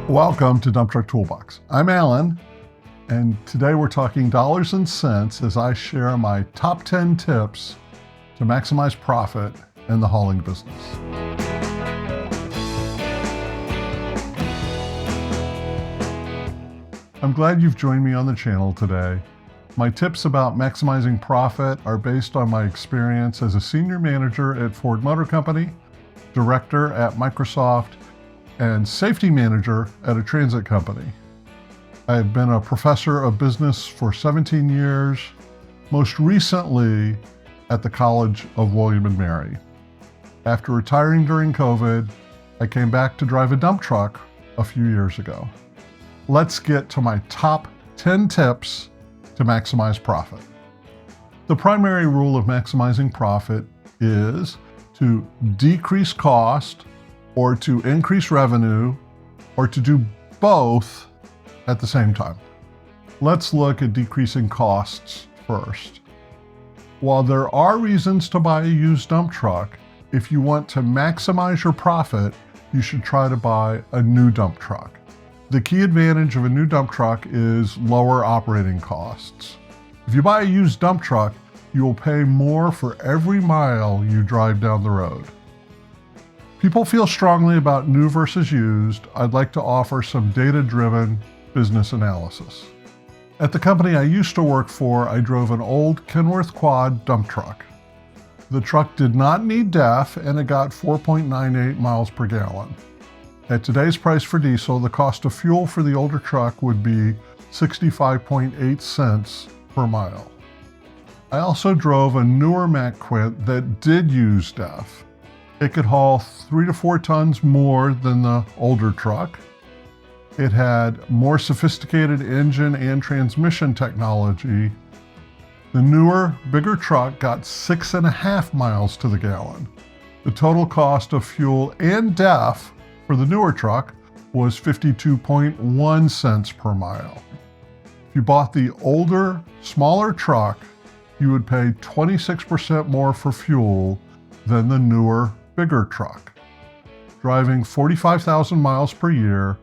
Welcome to Dump Truck Toolbox. I'm Alan, and today we're talking dollars and cents as I share my top 10 tips to maximize profit in the hauling business. I'm glad you've joined me on the channel today. My tips about maximizing profit are based on my experience as a senior manager at Ford Motor Company, director at Microsoft, and safety manager at a transit company. I've been a professor of business for 17 years, most recently at the College of William & Mary. After retiring during COVID, I came back to drive a dump truck a few years ago. Let's get to my top 10 tips to maximize profit. The primary rule of maximizing profit is to decrease cost, or to increase revenue, or to do both at the same time. Let's look at decreasing costs first. While there are reasons to buy a used dump truck, if you want to maximize your profit, you should try to buy a new dump truck. The key advantage of a new dump truck is lower operating costs. If you buy a used dump truck, you will pay more for every mile you drive down the road. People feel strongly about new versus used. I'd like to offer some data-driven business analysis. At the company I used to work for, I drove an old Kenworth quad dump truck. The truck did not need DEF and it got 4.98 miles per gallon. At today's price for diesel, the cost of fuel for the older truck would be 65.8 cents per mile. I also drove a newer Mack Quint that did use DEF. It could haul 3 to 4 tons more than the older truck. It had more sophisticated engine and transmission technology. The newer, bigger truck got 6.5 miles to the gallon. The total cost of fuel and DEF for the newer truck was 52.1 cents per mile. If you bought the older, smaller truck, you would pay 26% more for fuel than the newer, bigger truck. Driving 45,000 miles per year,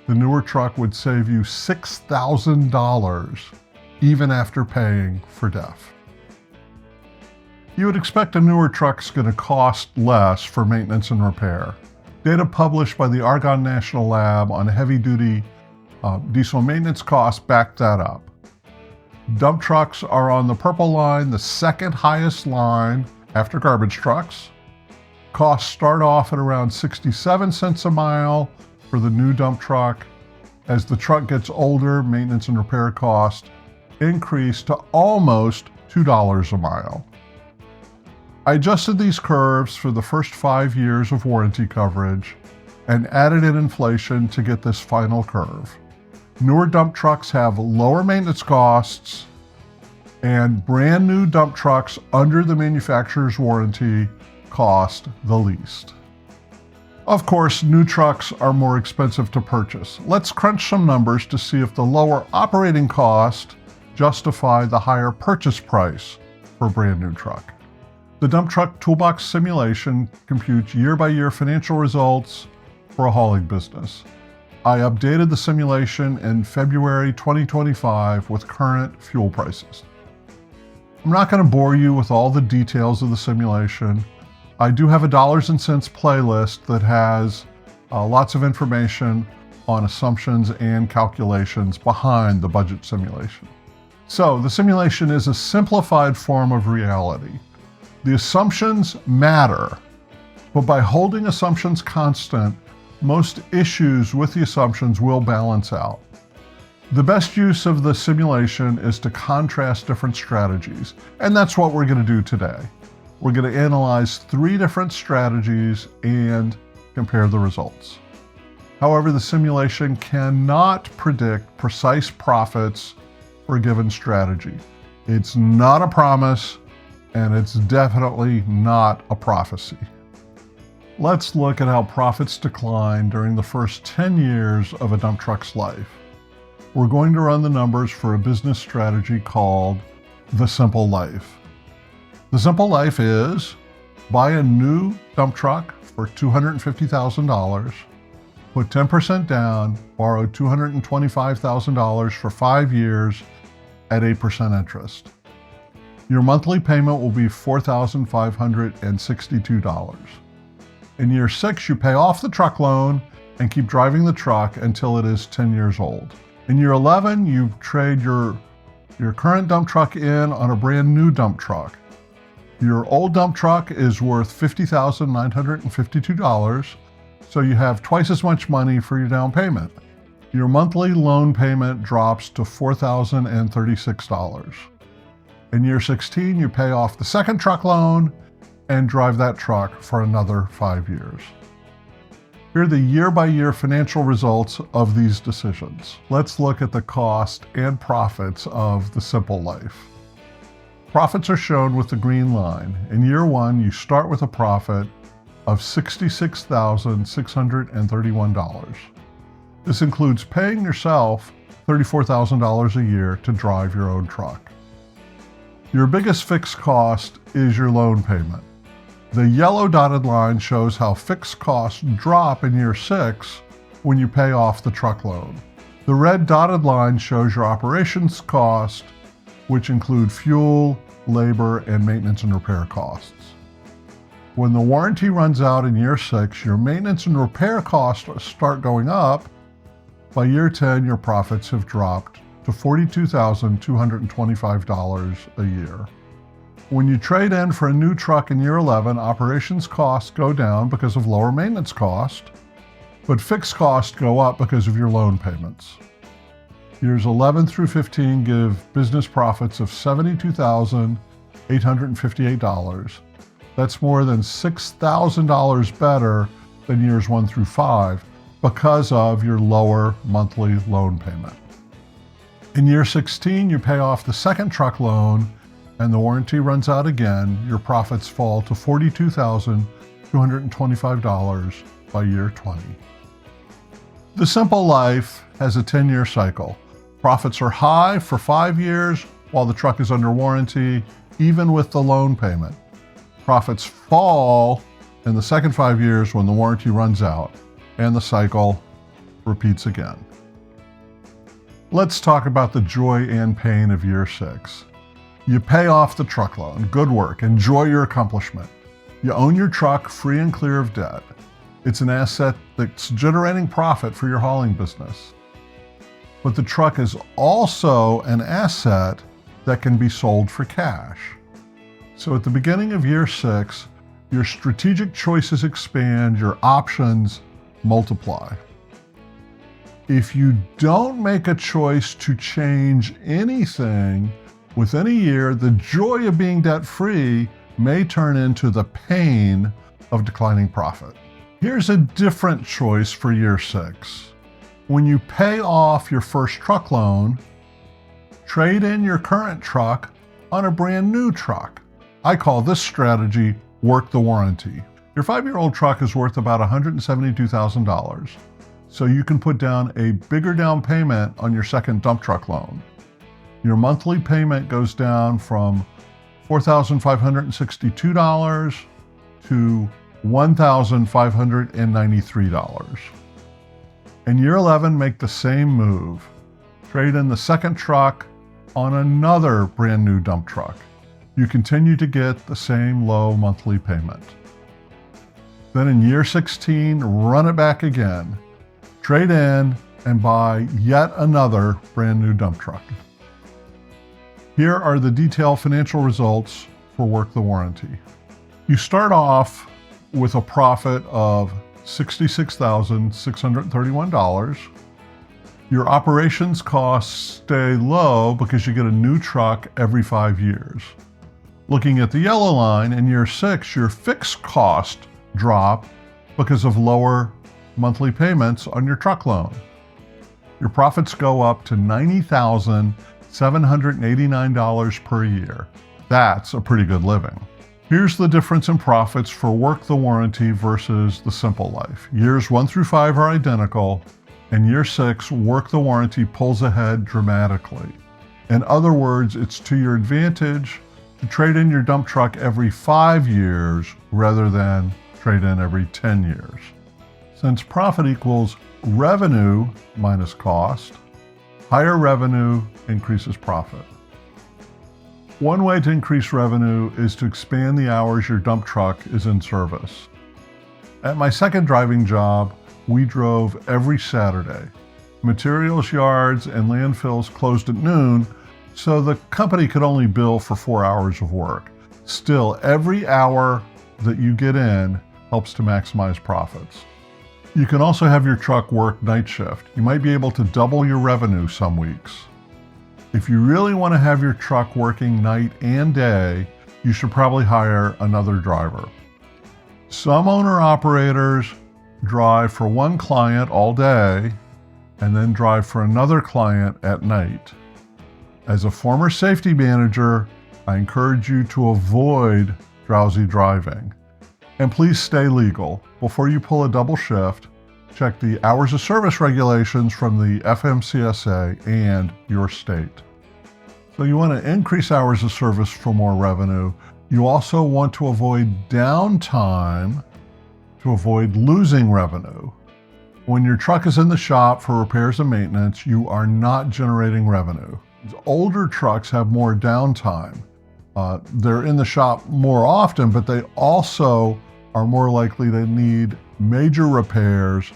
the newer truck would save you $6,000 even after paying for DEF. You would expect a newer truck's going to cost less for maintenance and repair. Data published by the Argonne National Lab on heavy-duty diesel maintenance costs back that up. Dump trucks are on the purple line, the second highest line after garbage trucks. Costs start off at around 67 cents a mile for the new dump truck. As the truck gets older, maintenance and repair costs increase to almost $2 a mile. I adjusted these curves for the first 5 years of warranty coverage and added in inflation to get this final curve. Newer dump trucks have lower maintenance costs, and brand new dump trucks under the manufacturer's warranty cost the least. Of course, new trucks are more expensive to purchase. Let's crunch some numbers to see if the lower operating cost justify the higher purchase price for a brand new truck. The Dump Truck Toolbox simulation computes year-by-year financial results for a hauling business. I updated the simulation in February 2025 with current fuel prices. I'm not going to bore you with all the details of the simulation. I do have a dollars and cents playlist that has lots of information on assumptions and calculations behind the budget simulation. So the simulation is a simplified form of reality. The assumptions matter, but by holding assumptions constant, most issues with the assumptions will balance out. The best use of the simulation is to contrast different strategies, and that's what we're going to do today. We're going to analyze 3 different strategies and compare the results. However, the simulation cannot predict precise profits for a given strategy. It's not a promise, and it's definitely not a prophecy. Let's look at how profits decline during the first 10 years of a dump truck's life. We're going to run the numbers for a business strategy called the Simple Life. The Simple Life is buy a new dump truck for $250,000, Put 10% down, borrow $225,000 for 5 years at 8% interest. Your monthly payment will be $4,562. In year 6, you pay off the truck loan and keep driving the truck until it is 10 years old. In year 11, you trade your current dump truck in on a brand new dump truck. Your old dump truck is worth $50,952, so you have twice as much money for your down payment. Your monthly loan payment drops to $4,036. In year 16, you pay off the second truck loan and drive that truck for another 5 years. Here are the year-by-year financial results of these decisions. Let's look at the cost and profits of the simple life. Profits are shown with the green line. In year 1, you start with a profit of $66,631. This includes paying yourself $34,000 a year to drive your own truck. Your biggest fixed cost is your loan payment. The yellow dotted line shows how fixed costs drop in year 6 when you pay off the truck loan. The red dotted line shows your operations cost, which include fuel, labor, and maintenance and repair costs. When the warranty runs out in year 6, your maintenance and repair costs start going up. By year 10, your profits have dropped to $42,225 a year. When you trade in for a new truck in year 11, operations costs go down because of lower maintenance cost, but fixed costs go up because of your loan payments. Years 11 through 15 give business profits of $72,858. That's more than $6,000 better than years 1 through 5 because of your lower monthly loan payment. In year 16, you pay off the second truck loan and the warranty runs out again. Your profits fall to $42,225 by year 20. The simple life has a 10-year cycle. Profits are high for 5 years while the truck is under warranty, even with the loan payment. Profits fall in the second 5 years when the warranty runs out, and the cycle repeats again. Let's talk about the joy and pain of year 6. You pay off the truck loan. Good work. Enjoy your accomplishment. You own your truck free and clear of debt. It's an asset that's generating profit for your hauling business. But the truck is also an asset that can be sold for cash. So at the beginning of year 6, your strategic choices expand, your options multiply. If you don't make a choice to change anything within a year, the joy of being debt-free may turn into the pain of declining profit. Here's a different choice for year 6. When you pay off your first truck loan, trade in your current truck on a brand new truck. I call this strategy work the warranty. Your 5-year-old truck is worth about $172,000, so you can put down a bigger down payment on your second dump truck loan. Your monthly payment goes down from $4,562 to $1,593. In year 11, make the same move. Trade in the second truck on another brand new dump truck. You continue to get the same low monthly payment. Then in year 16, run it back again. Trade in and buy yet another brand new dump truck. Here are the detailed financial results for Work the Warranty. You start off with a profit of $66,631. Your operations costs stay low because you get a new truck every 5 years. Looking at the yellow line, in year 6, your fixed cost drop because of lower monthly payments on your truck loan. Your profits go up to $90,789 per year. That's a pretty good living. Here's the difference in profits for Work the Warranty versus the Simple Life. Years 1 through 5 are identical. In year 6, Work the Warranty pulls ahead dramatically. In other words, it's to your advantage to trade in your dump truck every 5 years rather than trade in every 10 years. Since profit equals revenue minus cost, higher revenue increases profit. One way to increase revenue is to expand the hours your dump truck is in service. At my second driving job, we drove every Saturday. Materials yards and landfills closed at noon, so the company could only bill for 4 hours of work. Still, every hour that you get in helps to maximize profits. You can also have your truck work night shift. You might be able to double your revenue some weeks. If you really want to have your truck working night and day, you should probably hire another driver. Some owner-operators drive for one client all day and then drive for another client at night. As a former safety manager, I encourage you to avoid drowsy driving. And please stay legal. Before you pull a double shift, check the hours of service regulations from the FMCSA and your state. So you want to increase hours of service for more revenue. You also want to avoid downtime to avoid losing revenue. When your truck is in the shop for repairs and maintenance, you are not generating revenue. Older trucks have more downtime. They're in the shop more often, but they also are more likely to need major repairs,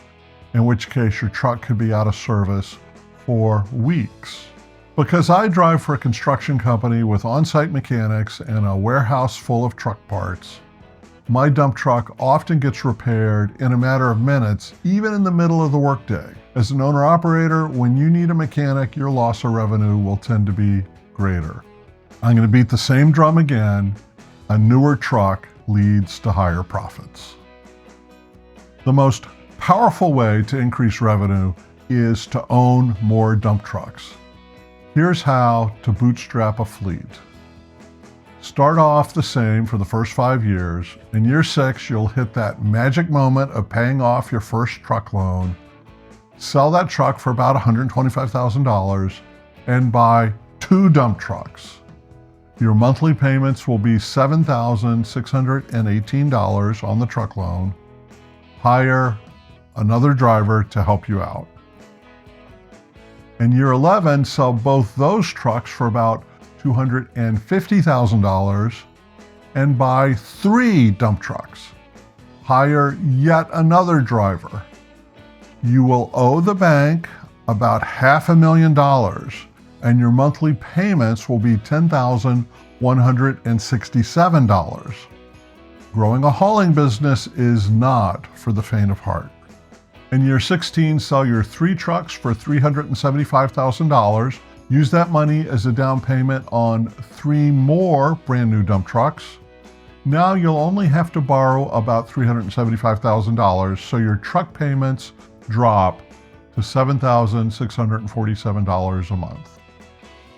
in which case your truck could be out of service for weeks. Because I drive for a construction company with on-site mechanics and a warehouse full of truck parts, my dump truck often gets repaired in a matter of minutes, even in the middle of the workday. As an owner-operator, when you need a mechanic, your loss of revenue will tend to be greater. I'm going to beat the same drum again. A newer truck leads to higher profits. The most powerful way to increase revenue is to own more dump trucks. Here's how to bootstrap a fleet. Start off the same for the first 5 years. In year 6, you'll hit that magic moment of paying off your first truck loan, sell that truck for about $125,000, and buy 2 dump trucks. Your monthly payments will be $7,618 on the truck loan. Hire another driver to help you out. In year 11, sell both those trucks for about $250,000 and buy 3 dump trucks. Hire yet another driver. You will owe the bank about $500,000 and your monthly payments will be $10,167. Growing a hauling business is not for the faint of heart. In year 16, sell your 3 trucks for $375,000. Use that money as a down payment on 3 more brand new dump trucks. Now you'll only have to borrow about $375,000, so your truck payments drop to $7,647 a month.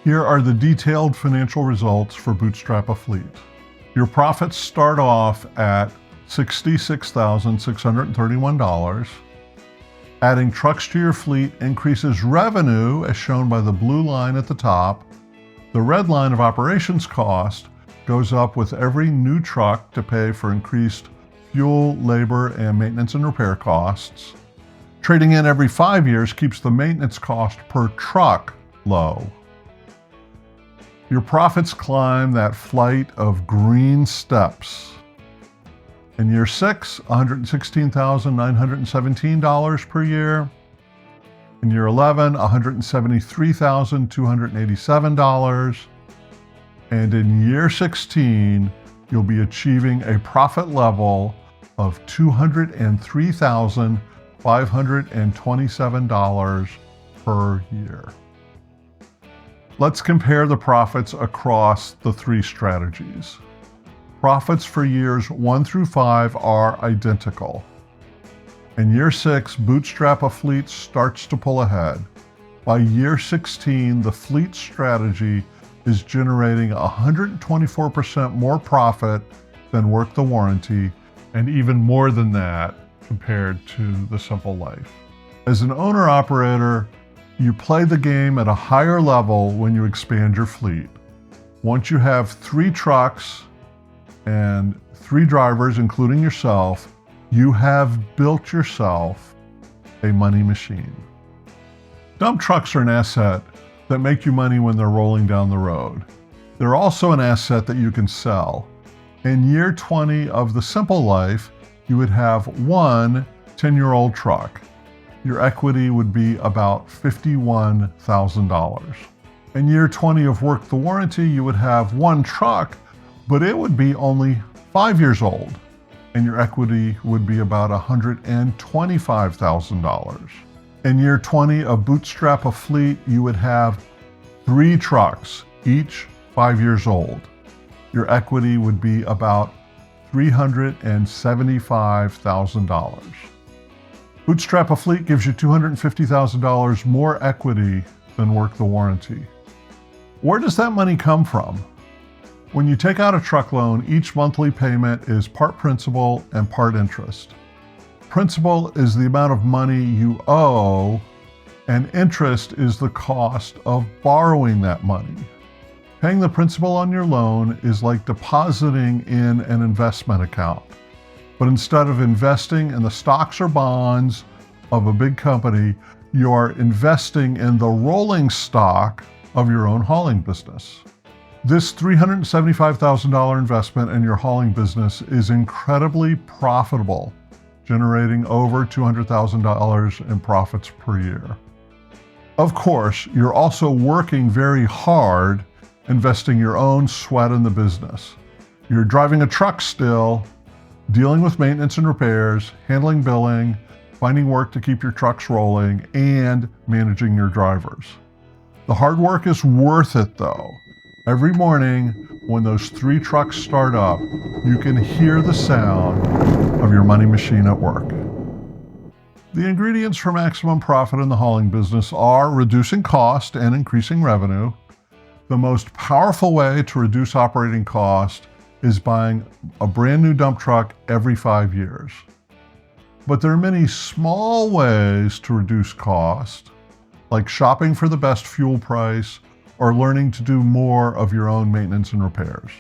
Here are the detailed financial results for Bootstrap a Fleet. Your profits start off at $66,631. Adding trucks to your fleet increases revenue, as shown by the blue line at the top. The red line of operations cost goes up with every new truck to pay for increased fuel, labor, and maintenance and repair costs. Trading in every 5 years keeps the maintenance cost per truck low. Your profits climb that flight of green steps. In year 6, $116,917 per year. In year 11, $173,287. And in year 16, you'll be achieving a profit level of $203,527 per year. Let's compare the profits across the 3 strategies. Profits for years 1 through 5 are identical. In year 6, Bootstrap a Fleet starts to pull ahead. By year 16, the fleet strategy is generating 124% more profit than Work the Warranty, and even more than that compared to the Simple Life. As an owner-operator, you play the game at a higher level when you expand your fleet. Once you have 3 trucks and 3 drivers, including yourself, you have built yourself a money machine. Dump trucks are an asset that make you money when they're rolling down the road. They're also an asset that you can sell. In year 20 of the simple life, you would have one 10-year-old truck. Your equity would be about $51,000. In year 20 of work the warranty, you would have one truck, but it would be only 5 years old, and your equity would be about $125,000. In year 20 of bootstrap a fleet, you would have 3 trucks, each 5 years old. Your equity would be about $375,000. Bootstrap a fleet gives you $250,000 more equity than work the warranty. Where does that money come from? When you take out a truck loan, each monthly payment is part principal and part interest. Principal is the amount of money you owe, and interest is the cost of borrowing that money. Paying the principal on your loan is like depositing in an investment account. But instead of investing in the stocks or bonds of a big company, you are investing in the rolling stock of your own hauling business. This $375,000 investment in your hauling business is incredibly profitable, generating over $200,000 in profits per year. Of course, you're also working very hard, investing your own sweat in the business. You're driving a truck still, dealing with maintenance and repairs, handling billing, finding work to keep your trucks rolling, and managing your drivers. The hard work is worth it though. Every morning when those 3 trucks start up, you can hear the sound of your money machine at work. The ingredients for maximum profit in the hauling business are reducing cost and increasing revenue. The most powerful way to reduce operating cost is buying a brand new dump truck every 5 years. But there are many small ways to reduce cost, like shopping for the best fuel price or learning to do more of your own maintenance and repairs.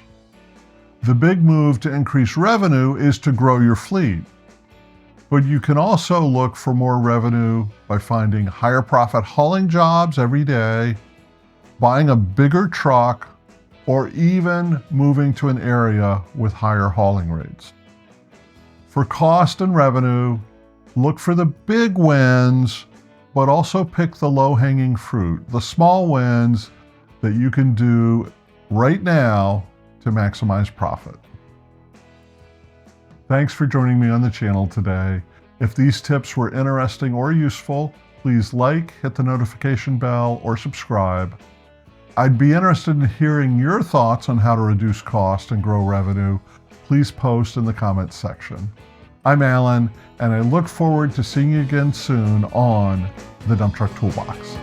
The big move to increase revenue is to grow your fleet. But you can also look for more revenue by finding higher profit hauling jobs every day, buying a bigger truck, or even moving to an area with higher hauling rates. For cost and revenue, look for the big wins, but also pick the low-hanging fruit, the small wins that you can do right now to maximize profit. Thanks for joining me on the channel today. If these tips were interesting or useful, please like, hit the notification bell, or subscribe. I'd be interested in hearing your thoughts on how to reduce cost and grow revenue. Please post in the comments section. I'm Alan, and I look forward to seeing you again soon on the Dump Truck Toolbox.